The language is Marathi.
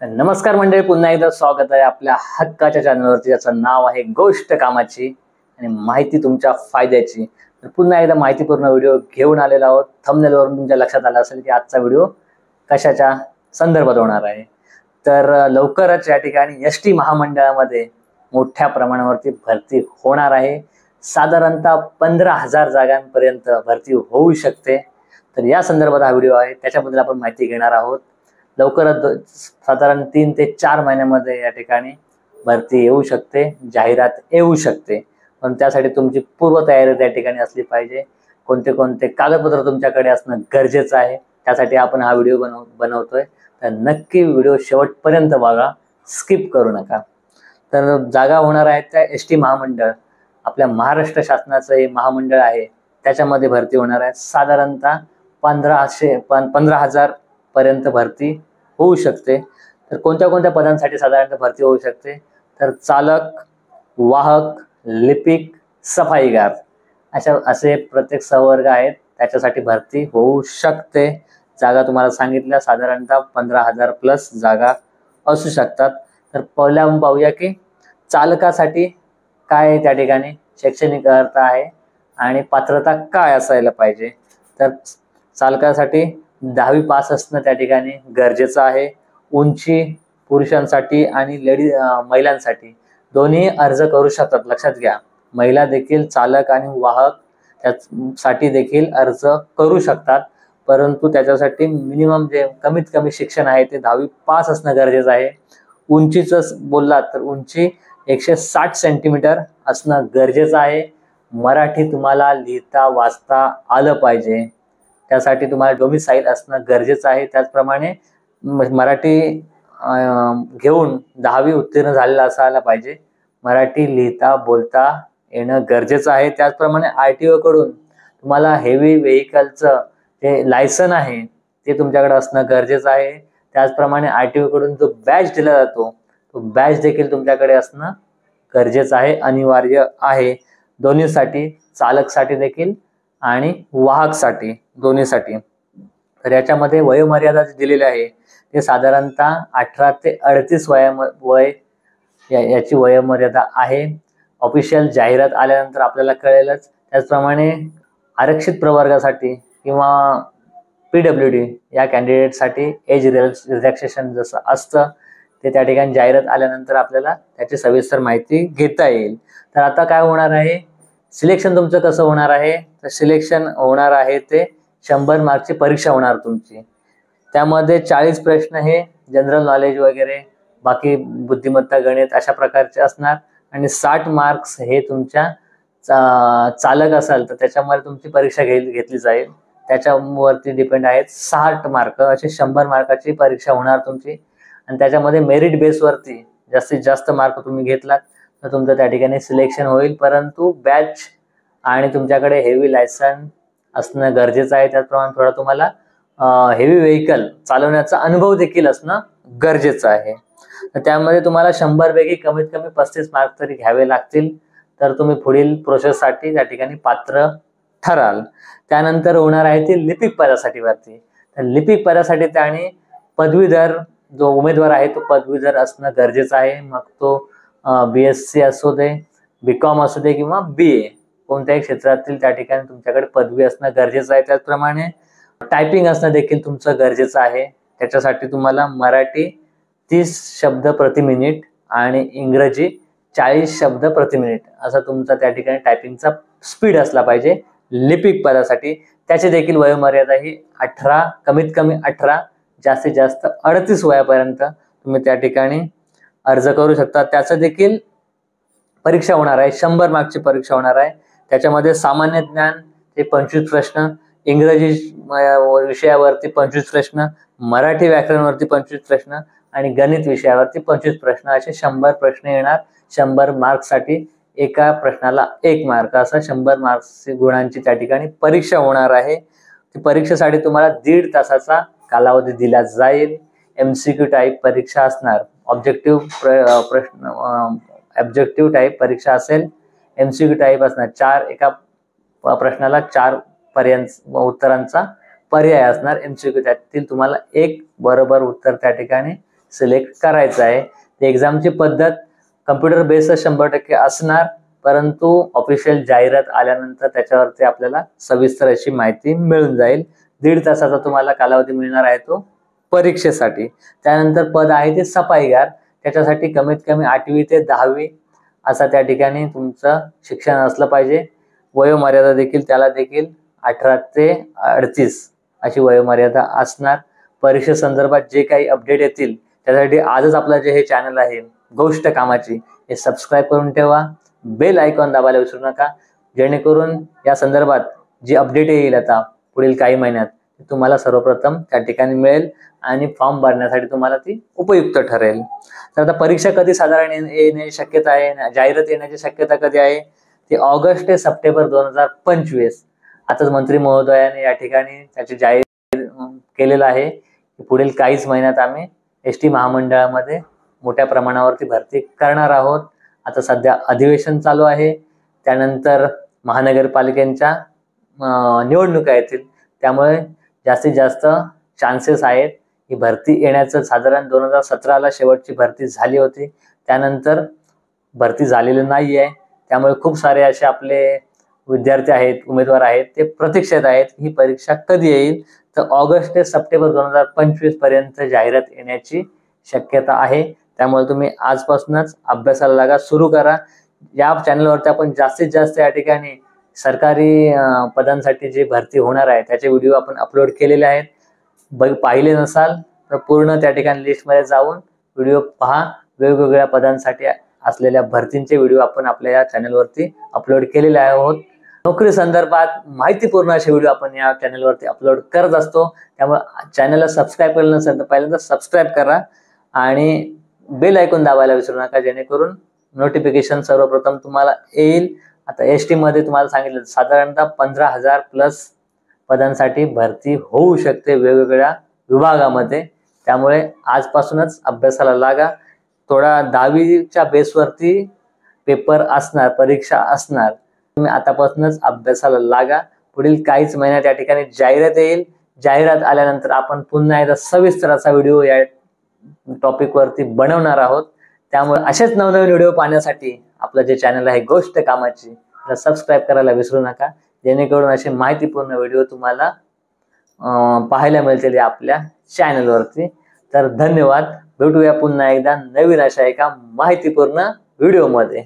नमस्कार मंडळी, पुन्हा एकदा स्वागत आहे आपल्या हक्काच्या चॅनलवरती, ज्याचं नाव आहे गोष्ट कामाची आणि माहिती तुमच्या फायद्याची। तर पुन्हा एकदा माहितीपूर्ण व्हिडिओ घेऊन आलेला आहोत। थंबनेलवरून तुमच्या लक्षात आलं असेल की आजचा व्हिडिओ कशाच्या संदर्भात होणार आहे। तर लवकरच या ठिकाणी एसटी महामंडळामध्ये मोठ्या प्रमाणावरती भरती होणार आहे। साधारणतः 15,000 जागांपर्यंत भरती होऊ शकते। तर या संदर्भात हा व्हिडिओ आहे, त्याच्याबद्दल आपण माहिती घेणार आहोत। लवकरच साधारण 3 ते 4 महिन्यामध्ये या ठिकाणी भरती येऊ शकते, जाहिरात येऊ शकते। पण त्यासाठी तुमची पूर्वतयारी त्या ठिकाणी असली पाहिजे। कोणते कोणते कागदपत्र तुमच्याकडे असणं गरजेचं आहे, त्यासाठी आपण हा व्हिडिओ बनवतोय। तर नक्की व्हिडिओ शेवटपर्यंत बघा, स्किप करू नका। तर जागा होणार आहेत त्या एसटी महामंडळ, आपल्या महाराष्ट्र शासनाचं हे महामंडळ आहे, त्याच्यामध्ये भरती होणार आहे। साधारणतः 15,000 पर्यंत भरती होऊ शकते। तर कोणत्या कोणत्या पदांसाठी साधारणतः भरती होऊ शकते, तर चालक, वाहक, लिपिक, सफाईगार असे प्रत्येक संवर्ग आहेत, त्याच्यासाठी भरती होऊ शकते। जागा तुम्हाला सांगितल्या साधारणतः 15,000 प्लस जागा असू शकतात। तर पहिल्या पाहूया की चालकासाठी काय त्या ठिकाणी शैक्षणिक अर्हता आहे आणि पात्रता काय असायला पाहिजे। तर चालकासाठी 10वी पास असणं त्या ठिकाणी गरजेचं आहे। उंची पुरुषांसाठी आणि महिलांसाठी दोन्ही अर्ज करू शकतात, लक्षात घ्या। महिला देखील चालक आणि वाहक त्यासाठी देखील अर्ज करू शकतात, परंतु त्याच्यासाठी मिनिमम जे कमीत कमी शिक्षण आहे ते 10वी पास असणं गरजेचं आहे। उंचीचं बोललात तर उंची 160 सेंटीमीटर असणं गरजेचं आहे। मराठी तुम्हाला लिहिता वाचता आलं पाहिजे, त्यासाठी तुम्हाला डोमिसाईल असणं गरजेचं आहे। त्याचप्रमाणे मराठी घेऊन 10वी उत्तीर्ण झालेला असायला पाहिजे। मराठी लिहिता बोलता येणं गरजेचं आहे। त्याचप्रमाणे आरटीओ कडून तुम्हाला हेवी व्हेकलचं जे लायसन आहे ते तुमच्याकडे असणं गरजेचं आहे। त्याचप्रमाणे आरटीओ कडून जो बॅच दिला जातो तो बॅच देखील तुमच्याकडे असणं गरजेचं आहे, अनिवार्य आहे, दोन्हीसाठी, चालकसाठी देखील आणि वाहकसाठी, दोन्हीसाठी। तर याच्यामध्ये वयोमर्यादा दिलेली आहे ते साधारणतः 18 ते 38 वय याची वयोमर्यादा आहे। ऑफिशियल जाहिरात आल्यानंतर आपल्याला कळेलच। त्याचप्रमाणे आरक्षित प्रवर्गासाठी किंवा PWD या कॅन्डिडेटसाठी एज रिलॅक्सेशन जसं असतं ते त्या ठिकाणी जाहिरात आल्यानंतर आपल्याला त्याची सविस्तर माहिती घेता येईल। तर आता काय होणार आहे, सिलेक्शन तुमचं कसं होणार आहे, तर सिलेक्शन होणार आहे ते 100 मार्कची परीक्षा होणार तुमची। त्यामध्ये 40 प्रश्न हे जनरल नॉलेज वगैरे, बाकी बुद्धिमत्ता, गणित अशा प्रकारचे असणार आणि 60 मार्क्स हे तुमच्या चालक असाल तर त्याच्यामध्ये तुमची परीक्षा घेतली जाईल, त्याच्यावरती डिपेंड आहेत। 60 मार्क असे 100 मार्काची परीक्षा होणार तुमची आणि त्याच्यामध्ये मेरिट बेसवरती जास्तीत जास्त मार्क तुम्ही घेतलात तर तुमचं त्या ठिकाणी सिलेक्शन होईल। परंतु बॅच आणि तुमच्याकडे हेवी लायसन असणं गरजेचं आहे। त्याचप्रमाणे थोडा तुम्हाला हेवी व्हेकल चालवण्याचा अनुभव देखील असणं गरजेचं आहे। तर त्यामध्ये तुम्हाला 100 पैकी कमीत कमी 35 मार्क तरी घ्यावे लागतील, तर तुम्ही पुढील प्रोसेससाठी त्या ठिकाणी पात्र ठराल। त्यानंतर होणार आहे ती लिपिक पदासाठी भरती। तर लिपिक पदासाठी त्याने पदवीधर जो उमेदवार आहे तो पदवीधर असणं गरजेचं आहे। मग तो BSc असू दे, BCom असू दे किंवा BA, कोणत्याही क्षेत्रातील त्या ठिकाणी तुमच्याकडे पदवी असणं गरजेचं आहे। त्याचप्रमाणे टायपिंग असणं देखील तुमचं गरजेचं आहे। त्याच्यासाठी तुम्हाला मराठी 30 शब्द प्रति मिनिट आणि इंग्रजी 40 शब्द प्रति मिनिट असा तुमचा त्या ठिकाणी टायपिंगचा स्पीड असला पाहिजे लिपिक पदासाठी। त्याची देखील वयोमर्यादा ही 18, कमीत कमी 18, जास्तीत जास्त 38 वयापर्यंत तुम्ही त्या ठिकाणी अर्ज करू शकता। त्याचं देखील परीक्षा होणार आहे, 100 मार्कची परीक्षा होणार आहे। त्याच्यामध्ये सामान्य ज्ञान हे 25 प्रश्न, इंग्रजी विषयावरती 25 प्रश्न, मराठी व्याकरणवरती 25 प्रश्न आणि गणित विषयावरती 25 प्रश्न असे 100 प्रश्न येणार। 100 मार्क्ससाठी एका प्रश्नाला 1 मार्क असा 100 मार्क्स गुणांची त्या ठिकाणी परीक्षा होणार आहे। ती परीक्षेसाठी तुम्हाला 1.5 तासाचा कालावधी दिला जाईल। MCQ टाईप परीक्षा असणार, ऑब्जेक्टिव्ह टाईप परीक्षा असेल, MCQ टाईप असणार, एका प्रश्नाला 4 पर्यंत उत्तरांचा पर्याय असणार। MCQ त्यातील तुम्हाला एक बरोबर उत्तर त्या ठिकाणी सिलेक्ट करायचं आहे. एक्झामची पद्धत कम्प्युटर बेस्ड 100% असणार, परंतु ऑफिशियल जाहिरात आल्यानंतर त्याच्यावरती आपल्याला सविस्तर अशी माहिती मिळून जाईल. 1.5 तासाचा तुम्हाला कालावधी मिळणार आहे तो परीक्षेसाठी. त्यानंतर पद आहे ते सफाईगार. त्याच्यासाठी कमीत कमी 8वी ते 10वी असा त्या ठिकाणी तुमचं शिक्षण असलं पाहिजे. वयोमर्यादा देखील त्याला देखील 18 ते 38 अशी वयोमर्यादा असणार. परीक्षेसंदर्भात जे काही अपडेट येतील त्यासाठी आजच आपलं जे हे चॅनल आहे गोष्ट कामाची हे सबस्क्राईब करून ठेवा. बेल आयकॉन दाबायला विसरू नका, जेणेकरून या संदर्भात जी अपडेट येईल आता पुढील काही महिन्यात तुम्हाला सर्वप्रथम त्या ठिकाणी मिळेल आणि फॉर्म भरण्यासाठी तुम्हाला ती उपयुक्त ठरेल. तर आता परीक्षा कधी साधारण येण्याची शक्यता आहे, जाहिरात येण्याची शक्यता कधी आहे, ते ऑगस्ट ते सप्टेंबर 2025. आताच मंत्री महोदयाने या ठिकाणी त्याची जाहीर केलेलं आहे की पुढील काहीच महिन्यात आम्ही एसटी महामंडळामध्ये मोठ्या प्रमाणावरती भरती करणार आहोत. आता सध्या अधिवेशन चालू आहे, त्यानंतर महानगरपालिकेच्या निवडणुका येतील, त्यामुळे जास्तीत जास्त चान्सेस आहेत ही भरती येण्याचं. साधारण 2017ला शेवटची भरती झाली होती, त्यानंतर भरती झालेली नाही आहे. त्यामुळे खूप सारे असे आपले विद्यार्थी आहेत, उमेदवार आहेत, ते प्रतीक्षेत आहेत ही परीक्षा कधी येईल. तर ऑगस्ट ते सप्टेंबर 2025 पर्यंत जाहिरात येण्याची शक्यता आहे. त्यामुळे तुम्ही आजपासूनच अभ्यासाला लागा, सुरू करा. या चॅनलवरती आपण जास्तीत जास्त या ठिकाणी सरकारी पदांसाठी जी भरती होणार आहे त्याचे व्हिडिओ आपण अपलोड केलेले आहेत. पाहिले नसाल तर पूर्ण त्या ठिकाणी लिस्टमध्ये जाऊन व्हिडिओ पहा. वेगवेगळ्या पदांसाठी असलेल्या भरतींचे व्हिडिओ आपण आपल्या या चॅनलवरती अपलोड केलेले आहोत. नोकरी संदर्भात माहितीपूर्ण असे व्हिडिओ आपण या चॅनलवरती अपलोड करत असतो. त्यामुळे चॅनलला सबस्क्राईब केलं नसेल तर पहिल्यांदा सबस्क्राईब करा आणि बेल आयकॉन दाबायला विसरू नका, जेणेकरून नोटिफिकेशन सर्वप्रथम तुम्हाला येईल. आता एसटी मध्ये तुम्हाला सांगितलं साधारणतः 15,000 प्लस पदांसाठी भरती होऊ शकते वेगवेगळ्या विभागामध्ये. त्यामुळे आजपासूनच अभ्यासाला लागा. थोडा 10वीच्या बेसवरती पेपर असणार, परीक्षा असणार, तुम्ही आतापासूनच अभ्यासाला लागा. पुढील काहीच महिन्यात या ठिकाणी जाहिरात येईल. जाहिरात आल्यानंतर आपण पुन्हा एकदा सविस्तर असा व्हिडिओ या टॉपिक वरती बनवणार आहोत. त्यामुळे असेच नवनवीन व्हिडिओ पाहण्यासाठी आपलं जे चॅनल आहे गोष्ट कामाची त्याला सबस्क्राईब करायला विसरू नका, जेणेकरून असे माहितीपूर्ण व्हिडिओ तुम्हाला पाहायला मिळतील आपल्या चॅनलवरती. तर धन्यवाद. भेटूया पुन्हा एकदा नवीन अशा एका माहितीपूर्ण व्हिडिओमध्ये.